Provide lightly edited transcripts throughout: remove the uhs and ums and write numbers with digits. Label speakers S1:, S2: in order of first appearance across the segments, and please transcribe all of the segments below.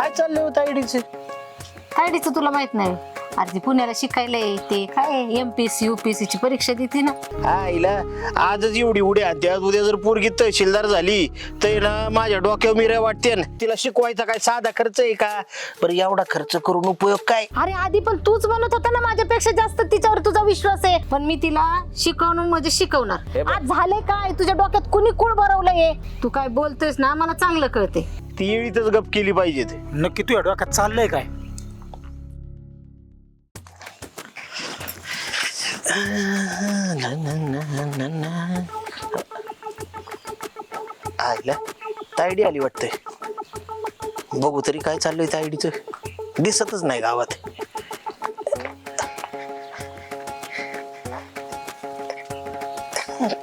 S1: काय चाललंय होतं
S2: तायडीचं तुला माहित नाही? अरे ती पुण्याला शिकायला येते, काय MPSC UPSC ची परीक्षा देते ना.
S1: आईला आजच एवढी उड्या त्यात उद्या जर पोरगी तहसीलदार झाली तर ना माझ्या डोक्यावर मिऱ्या वाटते ना. तिला शिकवायचा काय साधा खर्च आहे का? बरं एवढा खर्च करून उपयोग काय?
S2: अरे आधी पण तूच म्हणत होता ना माझ्यापेक्षा जास्त तिच्यावर तुझा विश्वास आहे. पण मी तिला शिकवणं म्हणजे शिकवणार. आज झाले काय? तुझ्या डोक्यात कुणी कुळ भरवलंय? तू काय बोलतोयस ना मला चांगलं कळते.
S1: ती येळीतच गप केली पाहिजे.
S3: नक्की तुझ्या डोक्यात चाललंय काय?
S1: आईला तायडी आली वाटतंय. बघू तरी काय चाललंय तायडीचं. दिसतच नाही गावात.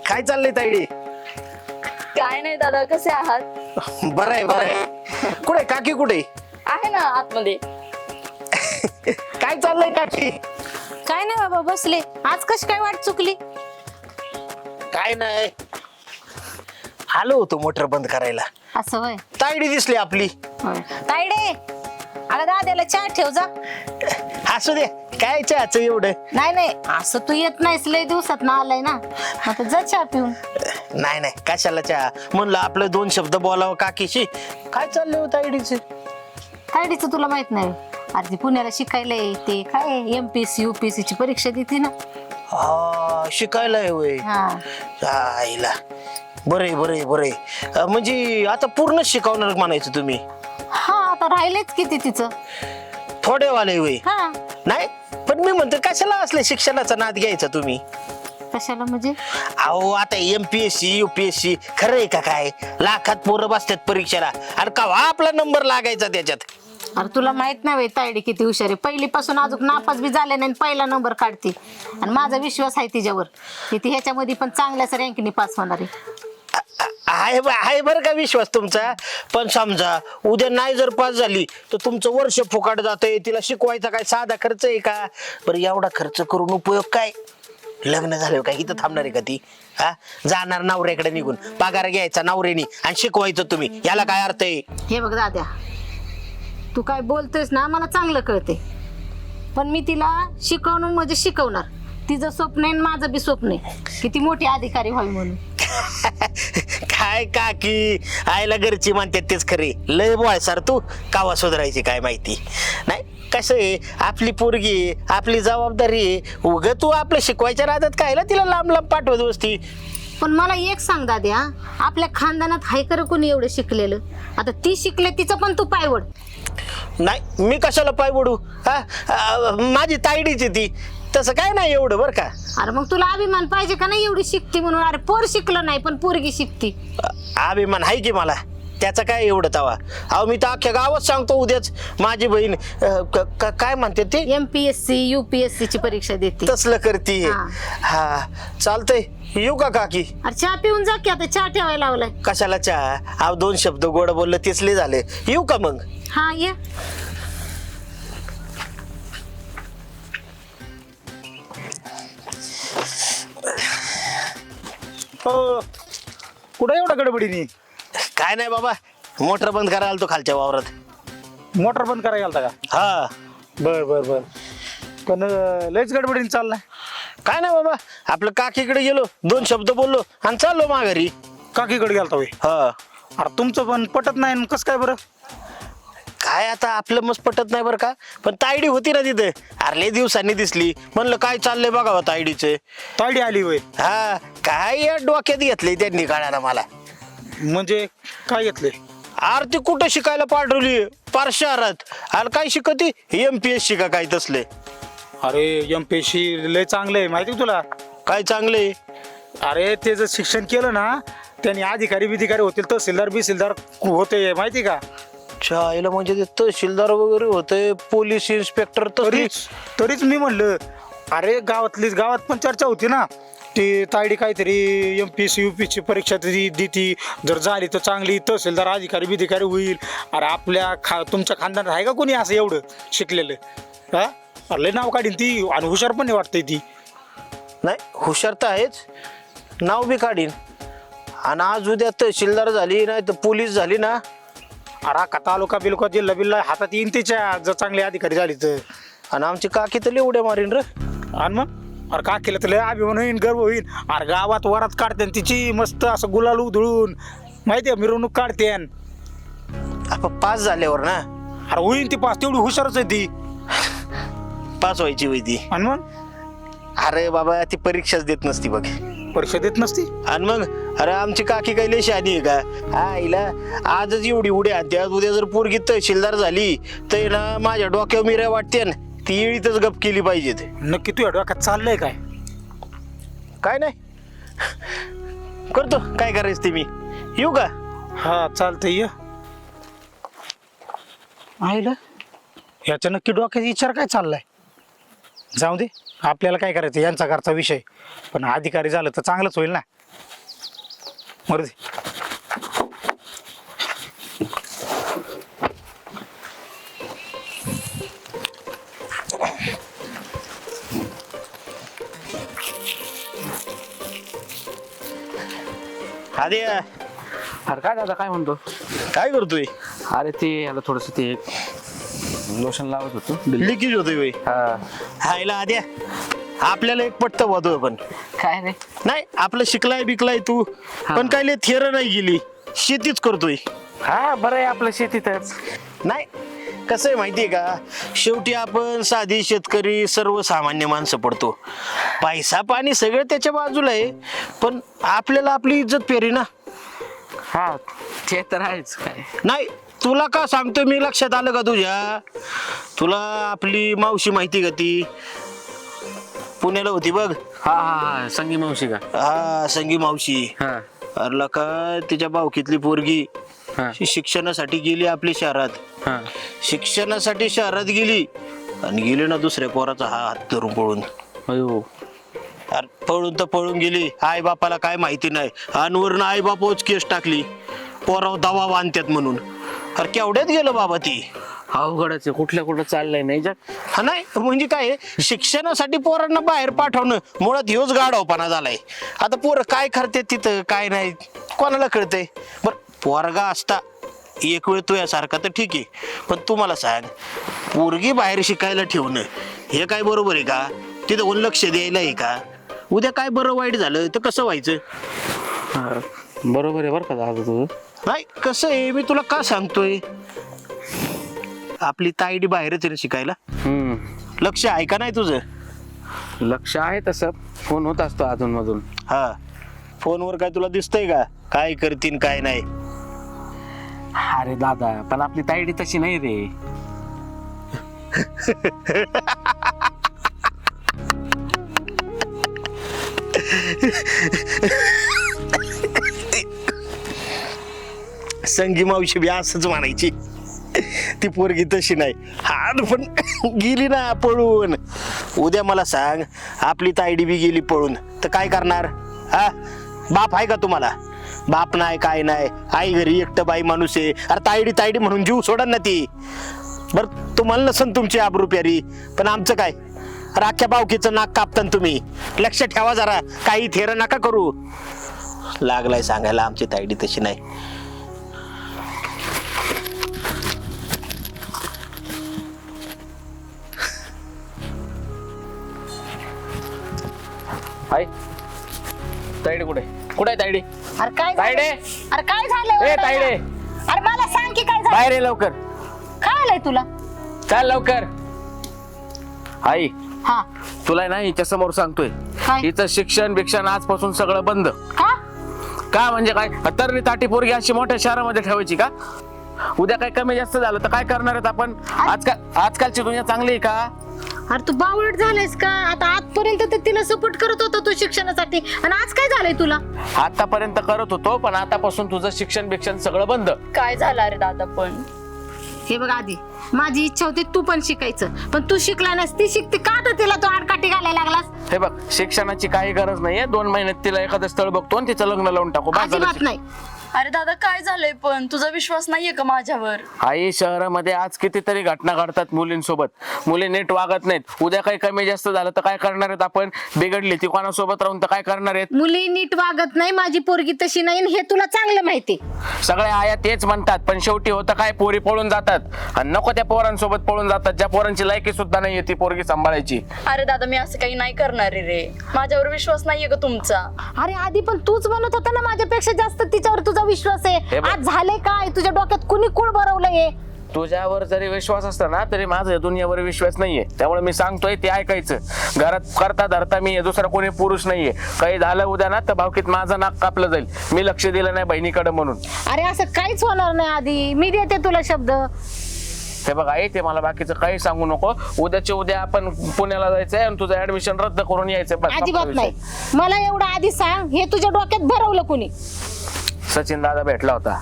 S1: काय चाललंय तायडी?
S4: काय नाही दादा, कसे आहात?
S1: बरं आहे बरं आहे. कुठे काकी कुठे?
S4: आहे ना आतमध्ये.
S1: काय चाललंय काकी?
S2: काय नाही बाबा, बसले. आज कशी काय वाट चुकली?
S1: काय नाही, आलो होतो मोटर बंद करायला.
S2: असं होय.
S1: तायडी दिसली आपली.
S2: तायडे, अगं दाद्याला चहा ठेव जा.
S1: असू दे, काय चहाचं एवढं?
S2: नाही नाही, असं तू येत नाहीस, लय दिवसात ना आलाय ना, आता जा चहा पिऊन.
S1: नाही नाही, कशाला चहा? म्हणलं आपलं दोन शब्द बोलावं काकीशी. काय चाललंय होतं तायडीचं?
S2: तायडीचं तुला माहित नाही? अरे ती पुण्याला शिकायला येते, काय MPSC UPSC ची परीक्षा देते ना.
S1: हा, शिकायला आहे होय.
S2: हा
S1: आईला बरे बरे बरे. म्हणजे आता पूर्ण शिकवणार म्हणायचं तुम्ही?
S2: हा, आता राहिलेच किती तिचं.
S1: थोडे वाले होय.
S2: हा,
S1: नाही पण मी म्हणतो कशाला असले शिक्षणाचा नाद घ्यायचा तुम्ही?
S2: कशाला म्हणजे?
S1: अहो आता MPSC UPSC खरं आहे का काय? लाखात पोरं बसतात परीक्षेला आणि कवा आपला नंबर लागायचा त्याच्यात?
S2: अरे तुला माहित नाही तायडी किती हुशार आहे. पहिलीपासून अजून नापास बी झाले नाही, पहिला नंबर काढते. आणि माझा विश्वास आहे तिच्यावर की ती ह्याच्यामध्ये पण चांगल्याच रँकने पास होणार आहे.
S1: आहे बरं का विश्वास तुमचा. पण समजा उद्या नाही जर पास झाली तर तुमचं वर्ष फुकाट जातंय. तिला शिकवायचा काय साधा खर्च आहे का? बरं एवढा खर्च करून उपयोग काय? लग्न झालं काय इथं थांबणार आहे का ती? हा, जाणार नवऱ्याकडे निघून, पगार घ्यायचा नवऱ्यानी आणि शिकवायचं तुम्ही. याला काय अर्थ आहे?
S2: हे बघ दाद्या, तू काय बोलतोयस ना मला चांगलं कळते. पण मी तिला शिकवणं म्हणजे शिकवणार. तिचं स्वप्न आहे, माझं बी स्वप्न आहे की ती मोठी अधिकारी व्हावी म्हणून.
S1: काय काकी, आईला घरची म्हणतात तेच खरे. लय बोळ सर तू. कावा सुधारायची काय माहिती नाही. कसं आहे, आपली पोरगी आहे, आपली जबाबदारी आहे. उग तू आपलं शिकवायच्या नादात काय तिला लांब लांब पाठवत बसती.
S2: पण मला एक सांग दाद्या, आपल्या खानदानात हाय कर कोणी एवढं शिकलेलं? आता ती शिकले, तिचं पण तू पायवड.
S1: नाही मी कशाला पाय पडू? हा, माझी तायडीच आहे ती. तसं काय नाही एवढं बरं का.
S2: अरे मग तुला अभिमान पाहिजे का नाही एवढी शिकती म्हणून? अरे पोर शिकलं नाही पण पोरगी शिकती.
S1: अभिमान आहे की मला, त्याचं काय एवढं तवा. अहो मी तर अख्ख्या गावात सांगतो उद्याच माझी बहीण काय म्हणते ती
S2: MPSC UPSC ची परीक्षा देते.
S1: तसलं करते.
S2: हा.
S1: हा चालतंय, येऊ का काकी?
S2: अरे चहा पिऊन जा की, आता चहा ठेवायला लावलाय.
S1: कशाला चहा? अहो दोन शब्द गोड बोललं तेच लय झाले. येऊ का मग?
S2: हा ये.
S3: हो, कुठं एवढा गडबडीने?
S1: काय नाही बाबा, मोटर बंद करायला आलतो खालच्या वावरात.
S3: मोटर बंद करायला गेलता का?
S1: हा.
S3: बर बर बर. पण लयच गडबडीने चाललाय.
S1: काय नाही बाबा, आपलं काकीकडे गेलो, दोन शब्द बोललो आणि चाललो माघारी.
S3: काकीकडे गेलता होय?
S1: हा.
S3: अरे तुमचं पण पटत नाही, कस काय बरं?
S1: काय आता आपलं मस्त पटत नाही बरं का. पण तायडी होती ना तिथे. अरे लय दिवसांनी दिसली, म्हणलं काय चाललंय बघावं तायडीचे.
S3: तायडी आली होय?
S1: हा, काय या डोक्यात घेतले त्यांनी कळायला मला.
S3: म्हणजे काय घेतले?
S1: आरती कुठं शिकायला पाठवली? पार शहरात. अरे काय शिकती? MPSC का काय तसले?
S3: अरे MPSC लय चांगलं आहे माहिती तुला?
S1: काय चांगले?
S3: अरे ते जर शिक्षण केलं ना, त्यांनी अधिकारी बिधिकारी होतील, तहसीलदार बिसीलदार होते माहिती का?
S1: चायला म्हणजे ते तहसीलदार वगैरे होते, पोलीस इन्स्पेक्टर.
S3: तरीच मी म्हणलं, अरे गावात पण चर्चा होती ना, ती तायडी काहीतरी MPSC UPSC परीक्षा देती, जर झाली तर चांगली, तहसीलदार अधिकारी बिधिकारी होईल. अरे तुमच्या खानदानात आहे का कोणी असं एवढं शिकलेलं? हा, अरे लय नाव काढीन ती, आणि हुशार पण वाटते ती.
S1: नाही हुशार तर आहेच, नाव बी काढीन. आणि आज उद्या तहसीलदार झाली नाही तर पोलीस झाली ना,
S3: अरे का तालुका बिलुका जिल्हा बिल्ला हातात येईन तिच्या जर चांगले अधिकारी झाली तर.
S1: आणि आमची काकी तर उड्या मारीन रे.
S3: आणि मग अरे का केलं तर लय अभिमान होईन, गर्व होईन. अरे गावात वरात काढते तिची मस्त असं गुलाल उधळून माहितीये मिरवणूक काढते.
S1: आपण पास झाल्यावर ना
S3: अरे होईन ती पास, तेवढी हुशारच आहे ती.
S1: पास व्हायची होई ती.
S3: आणि मग
S1: अरे बाबा ती परीक्षाच देत नसती बघ.
S3: परीक्षा देत नसती.
S1: आणि मग अरे आमची काकी काही लय शहाणी आहे का? आईला आजच एवढी उड्या त्यात उद्या जर पोरगी तहसीलदार झाली तर ना माझ्या डोक्यावर मिऱ्या वाटते ना, ती येळीतच गप केली पाहिजेत.
S3: नक्की तुझ्या डोक्यात चाललंय काय?
S1: काय नाही करतो काय करायचं ते मी. येऊ का?
S3: हा चालतंय ये. आईला याच्या नक्की डोक्यात विचार काय चाललाय? जाऊ दे, आपल्याला काय करायचं यांचा घरचा विषय. पण अधिकारी झालं तर चांगलंच होईल ना. मरू दे.
S1: आधी
S5: अरे काय दादा काय म्हणतो?
S1: काय करतोय?
S5: अरे ते याला थोडस ते लोशन लावत होतो.
S1: लिकेज होतोय बाई.
S5: हा
S1: आईला आद्या आपल्याला एक पट्ट वाहतोय पण
S5: काय रे?
S1: नाही आपलं शिकलाय बिकलाय तू पण काय लय थेर नाही गेली, शेतीच करतोय.
S5: हा बरं आहे आपलं शेतीतच.
S1: नाही कसं आहे माहितीये का, शेवटी आपण साधी शेतकरी सर्वसामान्य माणसं पडतो. पैसा पाणी सगळं त्याच्या बाजूला आहे, पण आपल्याला आपली इज्जत पेरी ना.
S5: हा ते तर आहेच. काय
S1: नाही तुला का सांगतोय मी, लक्षात आलं का तुझ्या? तुला आपली मावशी माहिती का, ती पुण्याला होती बघ.
S5: हा हा हा संगी मावशी का?
S1: हा संगी मावशी.
S5: हा
S1: अरला का तिच्या भावकीतली पोरगी
S5: हा
S1: शिक्षणासाठी गेली आपली शहरात.
S5: हा
S1: शिक्षणासाठी शहरात गेली आणि गेली ना दुसऱ्या पोराचा हात धरून पळून.
S5: अयो
S1: अरे पळून तर पळून गेली, आई बापाला काय माहिती नाही. आणि वरनं आई बापाच केस टाकली पोरावर दवा बांधतात म्हणून. अरे केवढ्यात गेलं बाबा ती.
S5: अवघडच आहे, कुठल्या कुठं चाललंय नाही जग.
S1: हा नाही म्हणजे काय आहे, शिक्षणासाठी पोरांना बाहेर पाठवणं मुळात ह्योच गाढवपणा झालाय. आता पोरं काय करते तिथं काय नाही कोणाला कळतंय. बर पोरगा असता एक वेळ तुझ्यासारखा तर ठीक आहे, पण तू मला सांग पोरगी बाहेर शिकायला ठेवणं हे काय बरोबर आहे का? तिथं कोण लक्ष द्यायला आहे का? उद्या काय बरं वाईट झालं तर कसं व्हायचं?
S5: हा, बरोबर आहे बरं का दादा तू.
S1: नाही कसं आहे मी तुला का सांगतोय, आपली ताईडी बाहेरच आहे ना शिकायला. लक्ष आहे का नाही तुझं?
S5: लक्ष आहे तसं, फोन होत असतो अधून मधून.
S1: हा फोनवर काय तुला दिसतंय का काय करतीन काय नाही?
S5: अरे दादा पण आपली तायडी तशी नाही रे.
S1: संगी मावशी बी असंच म्हणायची, ती पोरगी तशी नाही. हा पण गेली ना पळून. उद्या मला सांग आपली तायडी बी गेली पळून तर काय करणार? हा बाप आहे का तुम्हाला? बाप नाही काय नाही, आई घरी एकटं बाई माणूस आहे. अरे तायडी तायडी म्हणून जीव सोडा ना ती. बर तुम्हाला नसन तुमची आबरू प्यारी, पण आमचं काय? राख्या बावकीचं नाक कापतान तुम्ही. लक्ष ठेवा जरा, काही थेर नका करू. लागलाय सांगायला आमची तायडी तशी नाही.
S5: हाय तायडे कुठे कुठे आहे तायडे?
S2: अरे काय झालं?
S5: तायडे
S2: अरे काय झालं
S5: ए
S2: एवढं?
S5: तायडे
S2: अरे मला सांग की काय झालं?
S5: बाहेर ये लवकर.
S2: काय आलंय तुला?
S5: चाल लवकर. आई
S2: हा
S5: तुला ना हिच्या समोर सांगतोय,
S2: काय?
S5: हिचं शिक्षण बिक्षण आजपासून सगळं बंद.
S2: का?
S5: का म्हणजे काय? तरणी ताटी पोरगी अशी मोठ्या शहरामध्ये ठेवायची का? उद्या काही कमी जास्त झालं तर काय करणार आहेत आपण? आजकालची दुनिया चांगली आहे का?
S2: अरे तू बावळट झालायस का? आता आजपर्यंत तर तिला सपोर्ट करत होता तू शिक्षणासाठी, आणि आज काय झालंय तुला?
S5: आतापर्यंत करत होतो, पण आतापासून तुझं शिक्षण बिक्षण सगळं बंद.
S4: काय झालं अरे दादा पण?
S2: हे बघ आधी माझी इच्छा होती तू पण शिकायचं, पण तू शिकला नाहीस. ती शिकते का तर तिला तू आडकाठी घालायला लागलास?
S5: हे बघ शिक्षणाची काही गरज नाहीये. 2 महिन्यात तिला एखादं स्थळ बघतो आणि तिचं लग्न लावून टाकू. बस झालं.
S2: अजिबात नाही.
S4: अरे दादा काय झालंय पण तुझा विश्वास नाहीये का माझ्यावर?
S5: आई, शहरामध्ये आज कितीतरी घटना घडतात मुलींसोबत. मुली नीट वागत नाहीत. उद्या काही कमी जास्त झालं तर काय करणार आहेत आपण? बिघडली ती कोणासोबत राहून तर काय करणार आहेत?
S2: मुली नीट वागत नाही, माझी पोरगी तशी नाही, आणि हे तुला चांगलं माहिती.
S5: सगळ्या आया तेच म्हणतात, पण शेवटी होतं काय, पोरी पळून जातात आणि नको त्या पोरांसोबत पळून जातात ज्या पोरांची लायकी सुद्धा नाहीये ती पोरगी सांभाळायची.
S4: अरे दादा मी असं काही नाही करणार रे. माझ्यावर विश्वास नाहीये का तुमचा?
S2: अरे आधी पण तूच म्हणत होता ना माझ्यापेक्षा जास्त तिच्यावर तुझा विश्वास आहे.
S5: हे बघ.
S2: आज झाले काय? तुझ्या डोक्यात कुणी कुळ भरवलंय?
S5: तुझ्यावर जरी विश्वास असला ना तरी माझा या दुनियावर विश्वास नाहीये. त्यामुळे मी सांगतोय ते ऐकायचं. घरात करता धरता मी दुसरा कोणी पुरुष नाहीये. काही झालं उद्या ना तर भावकीत माझं नाक कापलं जाईल. मी लक्ष दिलं नाही बहिणीकडे म्हणून.
S2: अरे असं काहीच होणार नाही. आधी मी देते तुला शब्द.
S5: हे बघ आई, ते मला बाकीचं काही सांगू नको. उद्याच्या उद्या आपण पुण्याला जायचंय आणि तुझं ऍडमिशन रद्द करून यायचंय. बस,
S2: अजिबात
S5: संपला
S2: नाही.
S5: विषय.
S2: मला एवढं आधी सांग, हे तुझ्या डोक्यात भरवलं कुणी?
S5: सचिन दादा भेटला होता.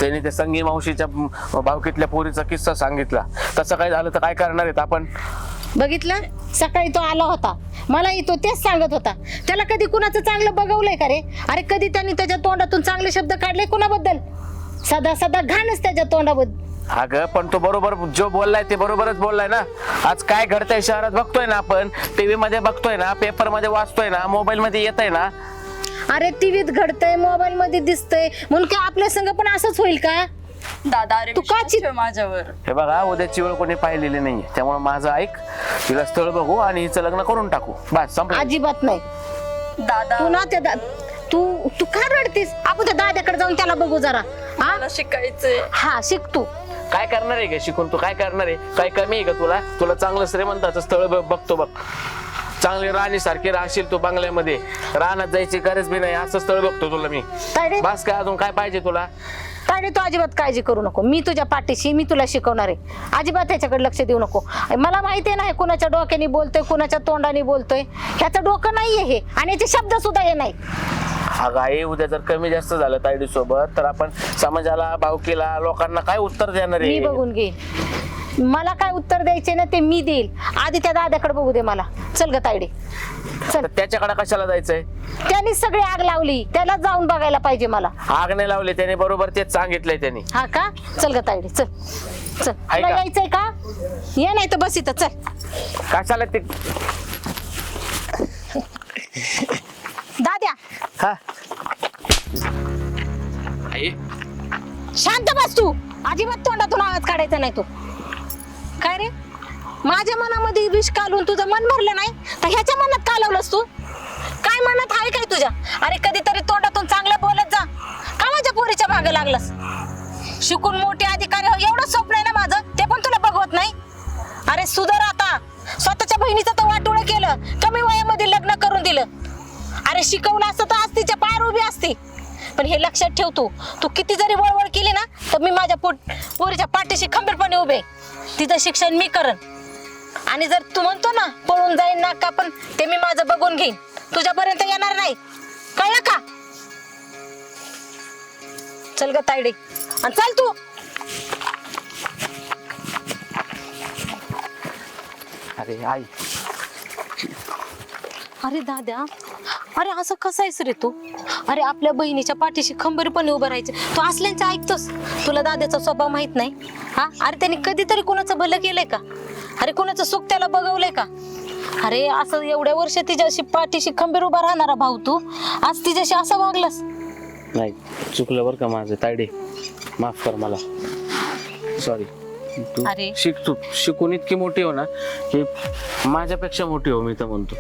S5: त्यांनी ते संगी मावशीच्या भावकीतल्या पोरीचा किस्सा सांगितला. तसं काय झालं तर काय करणार आहेत आपण?
S2: बघितलं, सकाळी तो आला होता, मलाही तो तेच सांगत होता. त्याला कधी कुणाचं चांगलं बघवलंय का रे? अरे कधी त्यांनी त्याच्या तोंडातून चांगले शब्द काढले कुणाबद्दल? सदा सदा घाणच त्याच्या तोंडाबद्दल.
S5: अगं पण तो बरोबर जो बोललाय ते बरोबरच बोललाय ना. आज काय घडतंय शहरात बघतोय ना आपण. टीव्ही मध्ये बघतोय ना, पेपर मध्ये वाचतोय ना, मोबाईल मध्ये येतंय ना.
S2: अरे टीव्हीत घडतंय, मोबाईल मध्ये दिसतंय, म्हणून काय आपल्या संग पण असंच होईल का?
S4: दादा अरे
S2: तू का
S4: विश्वास ठेव माझ्यावर.
S5: हे बघा, उद्याची वेळ कोणी पाहिलेली नाहीये. त्यामुळे माझं ऐक, तिला स्थळ बघू आणि हिचं लग्न करून टाकू. बस संपलं.
S2: अजिबात नाही.
S4: दादा
S2: तू ना त्या तू तू का रडतीस? आपण त्या दाद्याकडे जाऊन त्याला बघू जरा. हा
S4: मला शिकायचंय.
S2: हा, शिक तू.
S5: काय करणार आहे का शिकून? तू काय करणार आहे? काय कमी आहे का तुला? तुला चांगलं श्रीमंताचं स्थळ बघतो बघ. चांगली राणी सारखी राहशील तू बंगल्यामध्ये. रानात जायची गरज बी नाही असं स्थळ बघतो तुला मी.
S2: तायडे
S5: बस काय अजून काय पाहिजे तुला?
S2: तायडे, तू अजिबात काळजी करू नको. मी तुझ्या पाठीशी, मी तुला शिकवणार आहे. अजिबात त्याच्याकडे लक्ष देऊ नको. मला माहिती आहे ना, हे कुणाच्या डोक्याने बोलतोय, कुणाच्या तोंडाने बोलतोय. ह्याचं डोकं नाहीये हे, आणि याचे शब्द सुद्धा हे नाही.
S5: अगं आई, उद्या जर कमी जास्त झालं तायडी सोबत तर आपण समाजाला, भावकीला, लोकांना काय उत्तर देणार
S2: मी
S5: आहे?
S2: बघून घेईन. मला काय उत्तर द्यायचे ना ते मी देईल. आधी त्या दाद्याकडे बघू दे मला. चल ग तायडे, चल.
S5: तर त्याच्याकडे कशाला जायचंय?
S2: त्यांनी सगळी आग लावली, त्याला जाऊन बघायला पाहिजे मला.
S5: आग नाही लावले त्याने, बरोबर तेच सांगितलंय त्यांनी.
S2: हा का? चल ग तायडे, चल चल.
S5: आहे
S2: तुला
S5: का?
S2: यायचंय का? ये, नाही तर बस इथं. चल
S5: कशाला ते?
S2: दाद्या,
S1: हा,
S5: आई,
S2: शांत बस तू. अजिबात तोंडातून आवाज काढायचा नाही तू. काय रे, माझ्या मनामध्ये विष कालून तुझं मन भरलं नाही तर ह्याच्या मनात कालवलंस तू? काय मनात आहे काय तुझ्या? अरे कधीतरी तोंडातून चांगलं बोलत जा. का माझ्या पोरीच्या मागे लागलास? शिकून मोठे अधिकारी हो एवढं स्वप्न आहे ना माझं, ते पण तुला बघवत नाही. अरे सुधार आता. स्वतःच्या बहिणीचं तर वाटोळं केलं, कमी वयामध्ये लग्न करून दिलं. अरे शिकवलं असतं तर आज तिच्या पायावर उभी असती. पण हे लक्षात ठेव, तू किती जरी वळवळ केली ना तर मी माझ्या पोरीच्या पाठीशी खंबीरपणे उभे. तिचं शिक्षण मी करन. आणि जर तू म्हणतो ना पळून जाईन ना का, पण ते मी माझं बघून घेईन. तुझ्यापर्यंत येणार नाही, कळलं का? चल ग तायडे, आणि चल तू.
S5: अरे आई,
S2: अरे दाद्या, अरे असं कसं आहेस रे तू? अरे आपल्या बहिणीच्या पाठीशी खंबीरपणे उभं राहायचं. तू असल्यांचं ऐकतोस? तुला दाद्याचा स्वभाव माहित नाही? हा, अरे त्यांनी कधीतरी कोणाचं भलं केलंय का? अरे कोणाचं सुख त्याला बघवलंय का? अरे असं एवढ्या वर्ष तिच्याशी पाठीशी खंबीर उभा राहणारा भाऊ तू आज तिच्याशी असं वागलास?
S5: नाही चुकलं बरं का माझं तायडे, माफ कर मला. सॉरी. तू
S2: अरे.
S5: शिकून इतकी मोठी हो ना की माझ्यापेक्षा मोठी हो मी तर म्हणतो.